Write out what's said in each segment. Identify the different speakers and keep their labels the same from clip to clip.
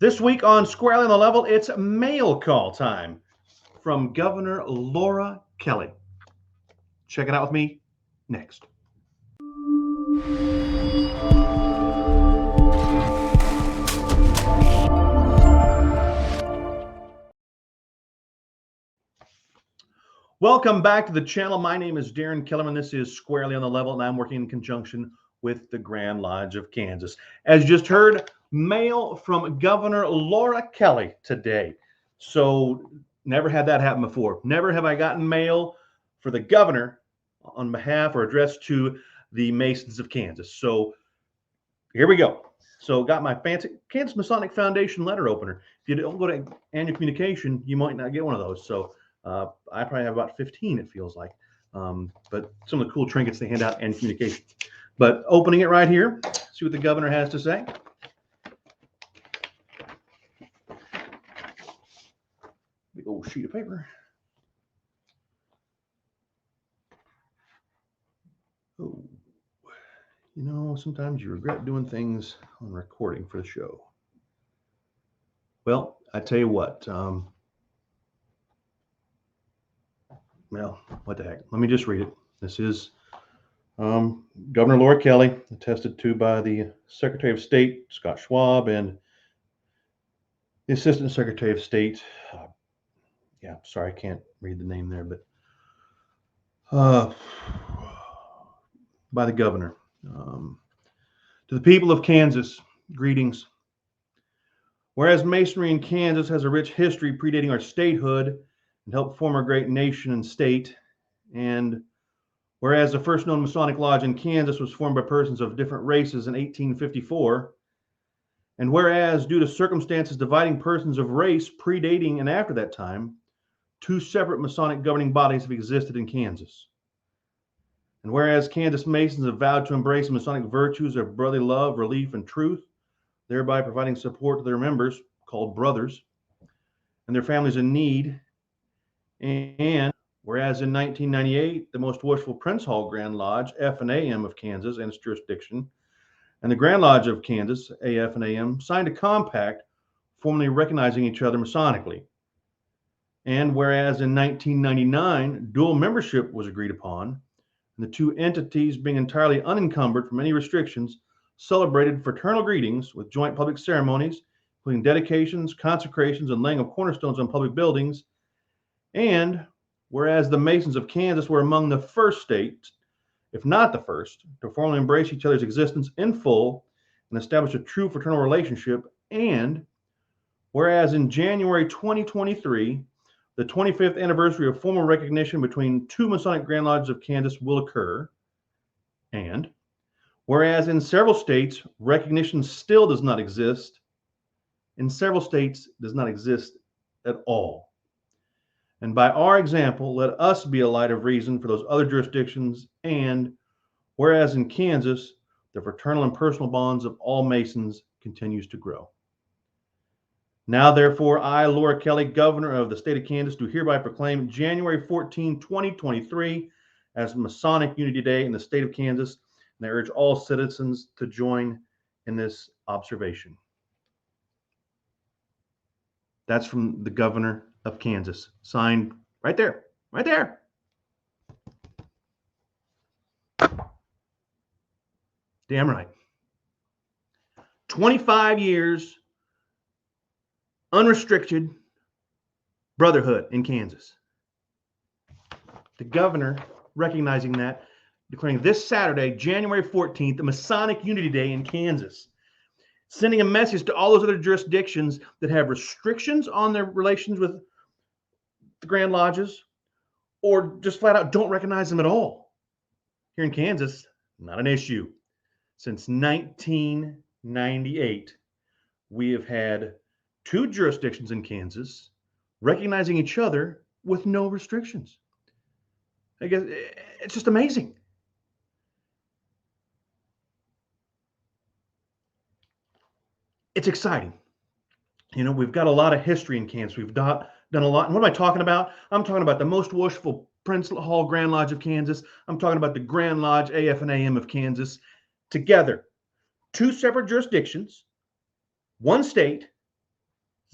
Speaker 1: This week on Squarely on the Level, it's mail call time from Governor Laura Kelly. Check it out with me next. Welcome back to the channel. My name is Darren Kellerman. This is Squarely on the Level, and I'm working in conjunction with the Grand Lodge of Kansas. As you just heard, mail from Governor Laura Kelly today. So never had that happen before. Never have I gotten mail for the governor on behalf or addressed to the Masons of Kansas. So here we go. So got my fancy Kansas Masonic Foundation letter opener. If you don't go to annual communication, you might not get one of those. So I probably have about 15, it feels like. But some of the cool trinkets they hand out and communication. But opening it right here, see what the governor has to say. Big old sheet of paper. Oh, you know, sometimes you regret doing things on recording for the show. Well, I tell you what. Well, what the heck? Let me just read it. This is Governor Laura Kelly, attested to by the Secretary of State, Scott Schwab, and the Assistant Secretary of State. Yeah, sorry, I can't read the name there, but by the governor. To the people of Kansas, greetings. Whereas Masonry in Kansas has a rich history predating our statehood and helped form our great nation and state, and whereas the first known Masonic Lodge in Kansas was formed by persons of different races in 1854, and whereas due to circumstances dividing persons of race predating and after that time, two separate Masonic governing bodies have existed in Kansas. And whereas Kansas Masons have vowed to embrace the Masonic virtues of brotherly love, relief, and truth, thereby providing support to their members, called brothers, and their families in need. And whereas in 1998, the most worshipful Prince Hall Grand Lodge, F&AM of Kansas and its jurisdiction, and the Grand Lodge of Kansas, AF and AM, signed a compact formally recognizing each other Masonically. And whereas in 1999, dual membership was agreed upon, and the two entities, being entirely unencumbered from any restrictions, celebrated fraternal greetings with joint public ceremonies, including dedications, consecrations, and laying of cornerstones on public buildings. And whereas the Masons of Kansas were among the first states, if not the first, to formally embrace each other's existence in full and establish a true fraternal relationship. And whereas in January 2023, the 25th anniversary of formal recognition between two Masonic Grand Lodges of Kansas will occur. And whereas in several states, recognition still does not exist. In several states, does not exist at all. And by our example, let us be a light of reason for those other jurisdictions. And whereas in Kansas, the fraternal and personal bonds of all Masons continues to grow. Now, therefore, I, Laura Kelly, Governor of the state of Kansas, do hereby proclaim January 14, 2023 as Masonic Unity Day in the state of Kansas, and I urge all citizens to join in this observation. That's from the Governor of Kansas, signed right there, right there. Damn right. 25 years unrestricted brotherhood in Kansas. The governor recognizing that, declaring this Saturday, January 14th, the Masonic Unity Day in Kansas, sending a message to all those other jurisdictions that have restrictions on their relations with the Grand Lodges, or just flat out don't recognize them at all. Here in Kansas, not an issue. Since 1998, we have had two jurisdictions in Kansas recognizing each other with no restrictions. I guess it's just amazing. It's exciting. You know, we've got a lot of history in Kansas. We've done a lot. And what am I talking about? I'm talking about the most worshipful Prince Hall Grand Lodge of Kansas. I'm talking about the Grand Lodge AF and AM of Kansas. Together, two separate jurisdictions, one state,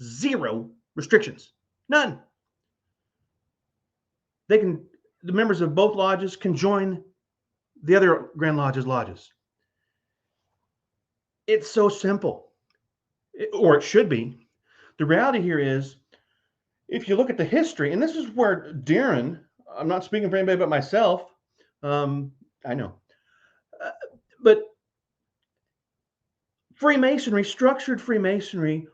Speaker 1: Zero restrictions. None. The members of both lodges can join the other Grand Lodge's lodges. It's so simple, or it should be. The reality here is, if you look at the history, and this is where Darren, I'm not speaking for anybody but myself, I know, but Freemasonry, structured Freemasonry,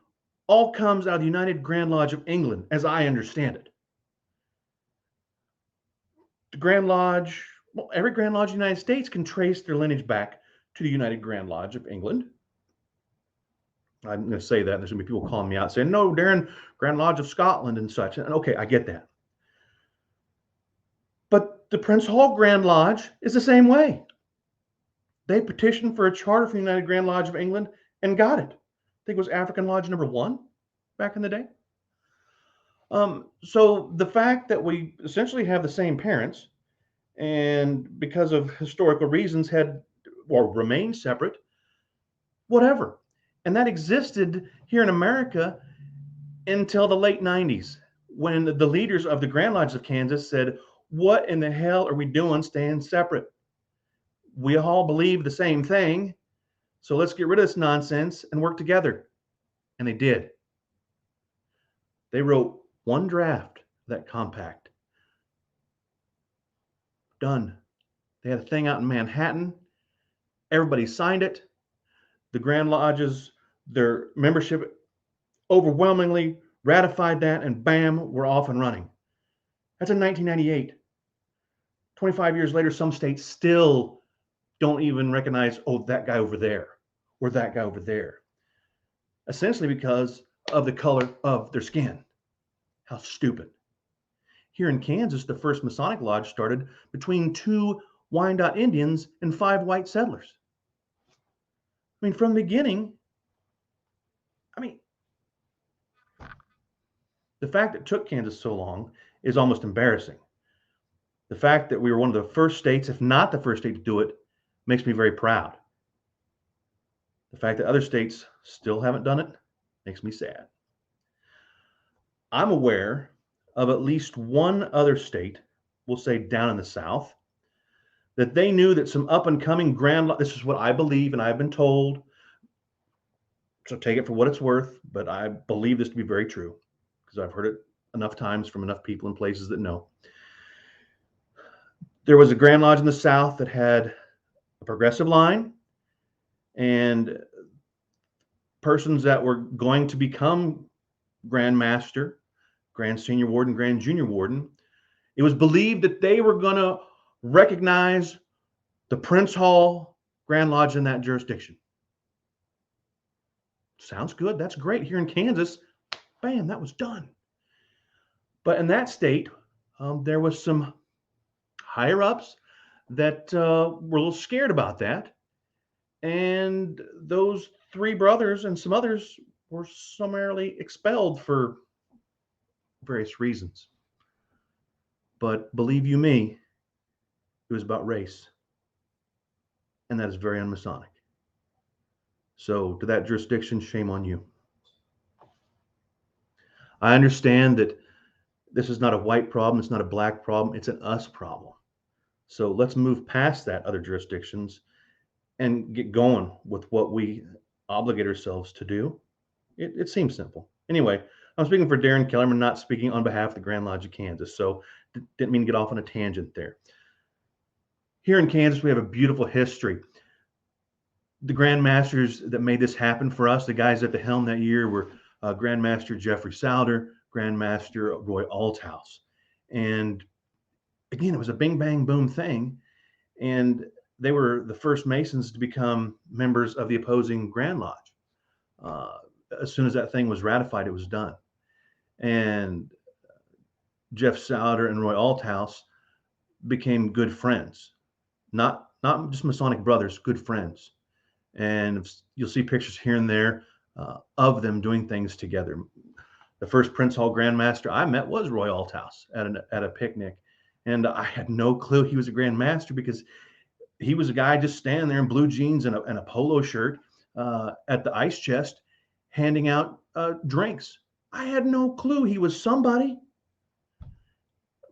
Speaker 1: all comes out of the United Grand Lodge of England, as I understand it. The Grand Lodge, well, every Grand Lodge in the United States can trace their lineage back to the United Grand Lodge of England. I'm going to say that, and there's going to be people calling me out saying, no, Darren, Grand Lodge of Scotland and such. And okay, I get that. But the Prince Hall Grand Lodge is the same way. They petitioned for a charter from the United Grand Lodge of England and got it. I think it was African Lodge number 1 back in the day. So the fact that we essentially have the same parents, and because of historical reasons had or remain separate, whatever. And that existed here in America until the late 90s, when the leaders of the Grand Lodge of Kansas said, what in the hell are we doing staying separate? We all believe the same thing, so let's get rid of this nonsense and work together. And they did. They wrote one draft of that compact. Done. They had a thing out in Manhattan. Everybody signed it. The Grand Lodges, their membership overwhelmingly ratified that, and bam, we're off and running. That's in 1998. 25 years later, some states still don't even recognize, oh, that guy over there or that guy over there. Essentially because of the color of their skin. How stupid. Here in Kansas, the first Masonic Lodge started between 2 Wyandotte Indians and 5 white settlers. I mean, from the beginning, the fact that it took Kansas so long is almost embarrassing. The fact that we were one of the first states, if not the first state to do it, makes me very proud. The fact that other states still haven't done it makes me sad. I'm aware of at least one other state, we'll say down in the South, that they knew that some up and coming this is what I believe and I've been told, so take it for what it's worth, but I believe this to be very true because I've heard it enough times from enough people in places that know. There was a Grand Lodge in the South that had a progressive line, and persons that were going to become Grand Master, Grand Senior Warden, Grand Junior Warden, it was believed that they were going to recognize the Prince Hall Grand Lodge in that jurisdiction. Sounds good. That's great. Here in Kansas, bam, that was done. But in that state, there was some higher ups that were a little scared about that. And those 3 brothers and some others were summarily expelled for various reasons. But believe you me, it was about race. And that is very un-Masonic. So to that jurisdiction, shame on you. I understand that this is not a white problem. It's not a black problem. It's an us problem. So let's move past that, other jurisdictions, and get going with what we obligate ourselves to do. It seems simple. Anyway, I'm speaking for Darren Kellerman, not speaking on behalf of the Grand Lodge of Kansas. So didn't mean to get off on a tangent there. Here in Kansas, we have a beautiful history. The Grand Masters that made this happen for us, the guys at the helm that year were Grand Master Jeffrey Souder, Grand Master Roy Althouse. And again, it was a bing, bang, boom thing. And they were the first Masons to become members of the opposing Grand Lodge. As soon as that thing was ratified, it was done. And Jeff Souder and Roy Althouse became good friends. Not just Masonic brothers, good friends. And you'll see pictures here and there of them doing things together. The first Prince Hall Grand Master I met was Roy Althouse at a picnic. And I had no clue he was a Grand Master because he was a guy just standing there in blue jeans and a polo shirt at the ice chest handing out drinks I had no clue he was somebody,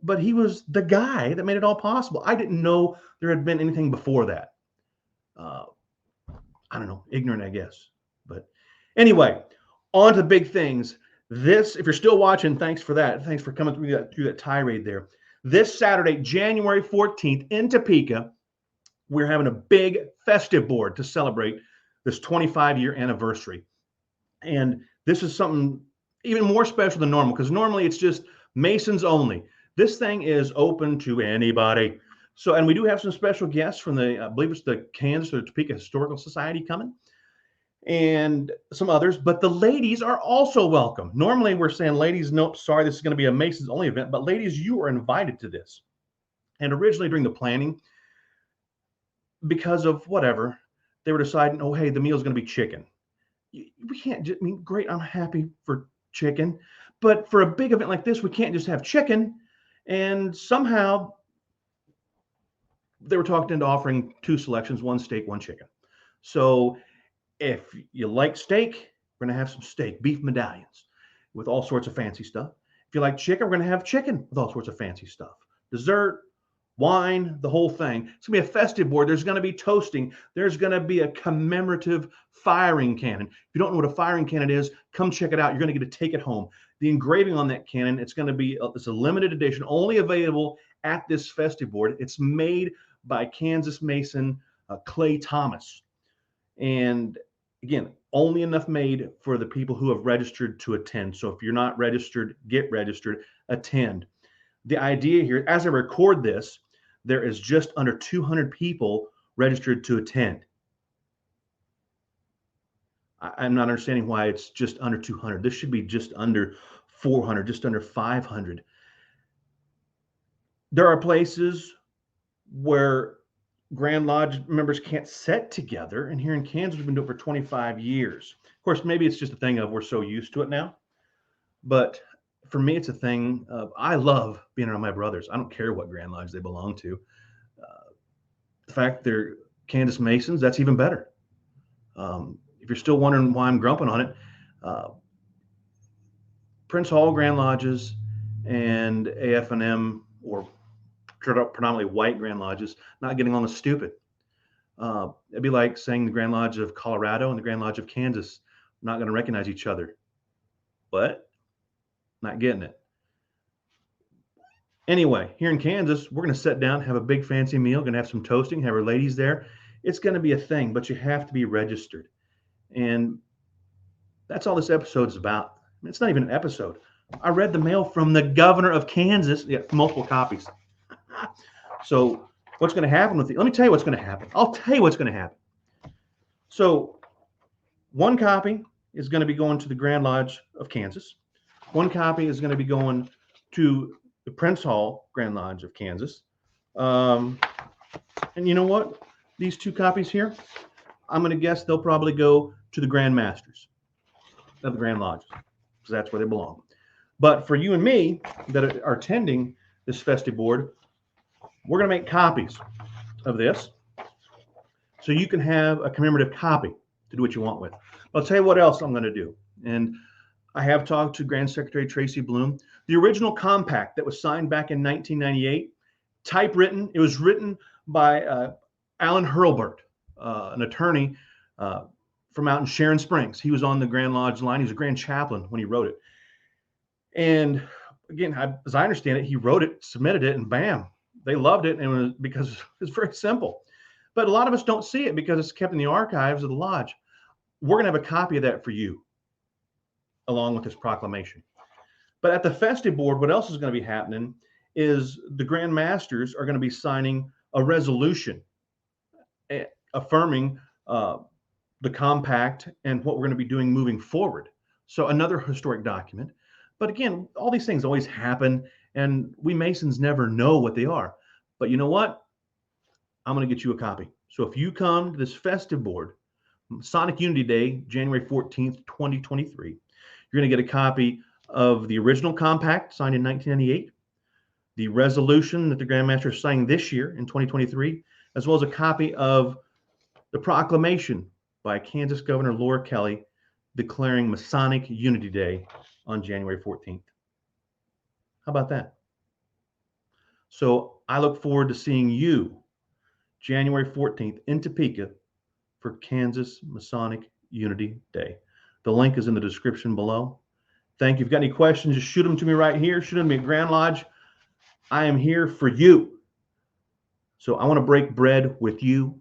Speaker 1: but he was the guy that made it all possible. I didn't know there had been anything before that. Uh, I don't know, ignorant, I guess. But anyway, on to big things. This, if you're still watching, thanks for that. Thanks for coming through that tirade there. This Saturday, January 14th, in Topeka, we're having a big festive board to celebrate this 25-year anniversary. And this is something even more special than normal, because normally it's just Masons only. This thing is open to anybody. So, and we do have some special guests from I believe it's the Kansas or Topeka Historical Society coming, and some others, but the ladies are also welcome. Normally we're saying, ladies, nope, sorry, this is going to be a Masons only event, but ladies, you are invited to this. And originally during the planning, because of whatever, they were deciding, oh, hey, the meal is going to be chicken. We can't just, I mean, great, I'm happy for chicken, but for a big event like this, we can't just have chicken. And somehow they were talked into offering two selections, one steak, one chicken. So if you like steak, we're going to have some steak, beef medallions with all sorts of fancy stuff. If you like chicken, we're going to have chicken with all sorts of fancy stuff. Dessert, wine, the whole thing. It's going to be a festive board. There's going to be toasting. There's going to be a commemorative firing cannon. If you don't know what a firing cannon is, come check it out. You're going to get to take it home. The engraving on that cannon, it's going to be, it's a limited edition, only available at this festive board. It's made by Kansas Mason Clay Thomas. And again, only enough made for the people who have registered to attend. So if you're not registered, get registered, attend. The idea here, as I record this, there is just under 200 people registered to attend. I'm not understanding why it's just under 200. This should be just under 400, just under 500. There are places where Grand Lodge members can't sit together. And here in Kansas, we've been doing it for 25 years. Of course, maybe it's just a thing of we're so used to it now. But for me, it's a thing of I love being around my brothers. I don't care what Grand Lodge they belong to. The fact they're Kansas Masons, that's even better. If you're still wondering why I'm grumping on it, Prince Hall Grand Lodges and AF&M, or predominantly white Grand Lodges, not getting on the stupid. It'd be like saying the Grand Lodge of Colorado and the Grand Lodge of Kansas not going to recognize each other. What? Not getting it. Anyway, here in Kansas, we're going to sit down, have a big fancy meal, going to have some toasting, have our ladies there. It's going to be a thing, but you have to be registered. And that's all this episode's about. It's not even an episode. I read the mail from the governor of Kansas. Yeah, multiple copies. So what's going to happen with it? Let me tell you what's going to happen. I'll tell you what's going to happen. So one copy is going to be going to the Grand Lodge of Kansas. One copy is going to be going to the Prince Hall Grand Lodge of Kansas. And you know what? These two copies here, I'm going to guess they'll probably go to the Grand Masters of the Grand Lodges, because that's where they belong. But for you and me that are attending this festive board, we're going to make copies of this so you can have a commemorative copy to do what you want with. I'll tell you what else I'm going to do. And I have talked to Grand Secretary Tracy Bloom. The original compact that was signed back in 1998, typewritten, it was written by Alan Hurlburt, an attorney from out in Sharon Springs. He was on the Grand Lodge line. He was a Grand Chaplain when he wrote it. And again, as I understand it, he wrote it, submitted it, and bam, they loved it. And it was because it's very simple. But a lot of us don't see it because it's kept in the archives of the lodge. We're going to have a copy of that for you, along with this proclamation. But at the festive board, what else is going to be happening is the Grand Masters are going to be signing a resolution affirming the compact and what we're going to be doing moving forward. So another historic document. But again, all these things always happen, and we Masons never know what they are. But you know what? I'm going to get you a copy. So if you come to this festive board, Masonic Unity Day, January 14th, 2023, you're going to get a copy of the original compact signed in 1998, the resolution that the Grand Master is signing this year in 2023, as well as a copy of the proclamation by Kansas Governor Laura Kelly declaring Masonic Unity Day on January 14th. How about that? So I look forward to seeing you January 14th in Topeka for Kansas Masonic Unity Day. The link is in the description below. Thank you. If you've got any questions, just shoot them to me right here. Shoot them to me at Grand Lodge. I am here for you. So I want to break bread with you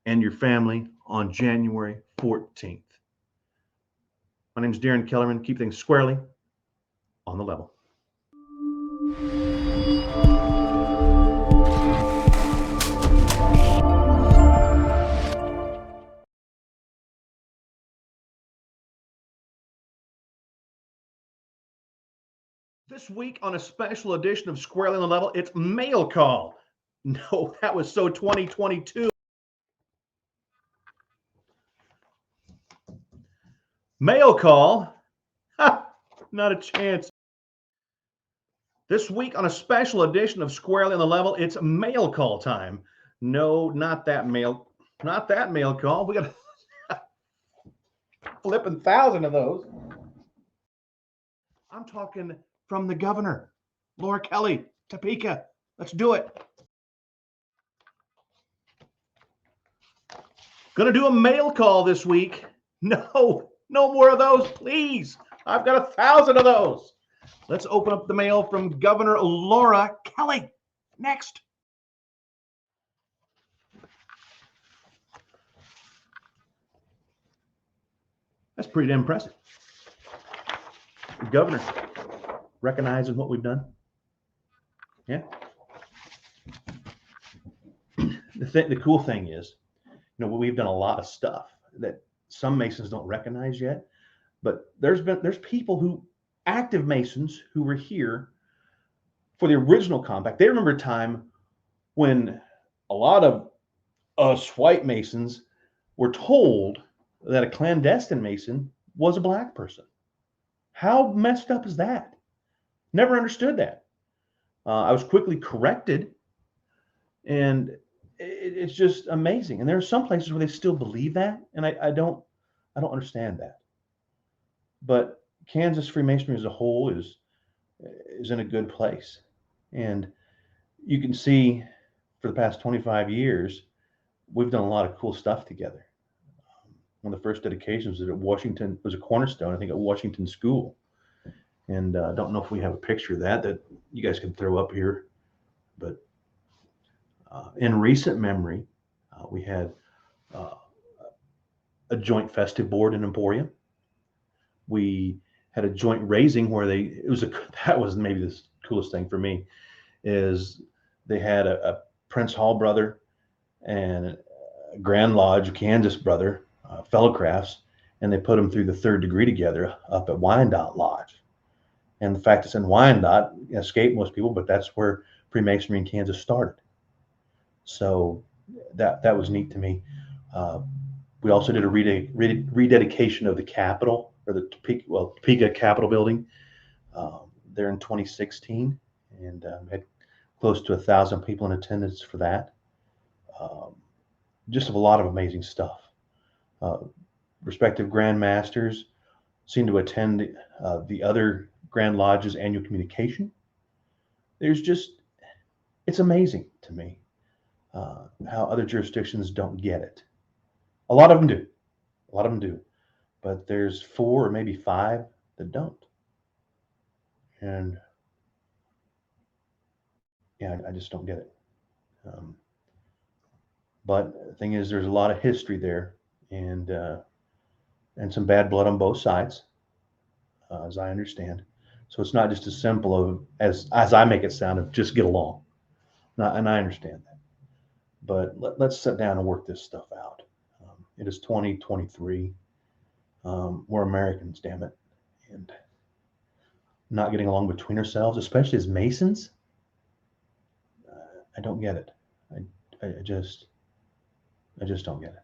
Speaker 1: and your family on January 14th. My name is Darren Kellerman. Keep things squarely on the level. This week on a special edition of Squarely on the Level, it's Mail Call. No, that was so 2022. Mail Call? Ha, not a chance. This week on a special edition of Squarely on the Level, it's Mail Call time. No, not that mail call. We got flipping 1,000 of those. I'm talking from the governor, Laura Kelly, Topeka. Let's do it. Gonna do a mail call this week. No more of those, please. I've got 1,000 of those. Let's open up the mail from Governor Laura Kelly. Next. That's pretty damn impressive. The governor recognizing what we've done. Yeah. The cool thing is, we've done a lot of stuff that some Masons don't recognize yet, but there's people who, active Masons who were here for the original compact. They remember a time when a lot of us white Masons were told that a clandestine Mason was a black person. How messed up is that? Never understood that. I was quickly corrected, and it's just amazing. And there are some places where they still believe that, and I don't understand that. But Kansas Freemasonry as a whole is in a good place, and you can see for the past 25 years we've done a lot of cool stuff together. One of the first dedications was at Washington, was a cornerstone, I think, at Washington School. And I don't know if we have a picture of that you guys can throw up here. But in recent memory, we had a joint festive board in Emporium. We had a joint raising where that was maybe the coolest thing for me, is they had a Prince Hall brother and a Grand Lodge Kansas brother, fellow crafts, and they put them through the 3rd degree together up at Wyandotte Lodge. And the fact it's in Wyandotte escaped most people, but that's where Freemasonry in Kansas started. So that was neat to me. We also did a rededication of the Capitol, or the Topeka Capitol building, there in 2016, and had close to 1,000 people in attendance for that. Just a lot of amazing stuff. Respective Grand Masters seem to attend the other Grand Lodge's annual communication. It's amazing to me how other jurisdictions don't get it. A lot of them do, but there's 4 or maybe 5 that don't. And yeah, I just don't get it. But the thing is, there's a lot of history there, and some bad blood on both sides, as I understand. So it's not just as simple as I make it sound, of just get along. And I understand that. But let's sit down and work this stuff out. It is 2023. We're Americans, damn it. And not getting along between ourselves, especially as Masons, I don't get it. I just don't get it.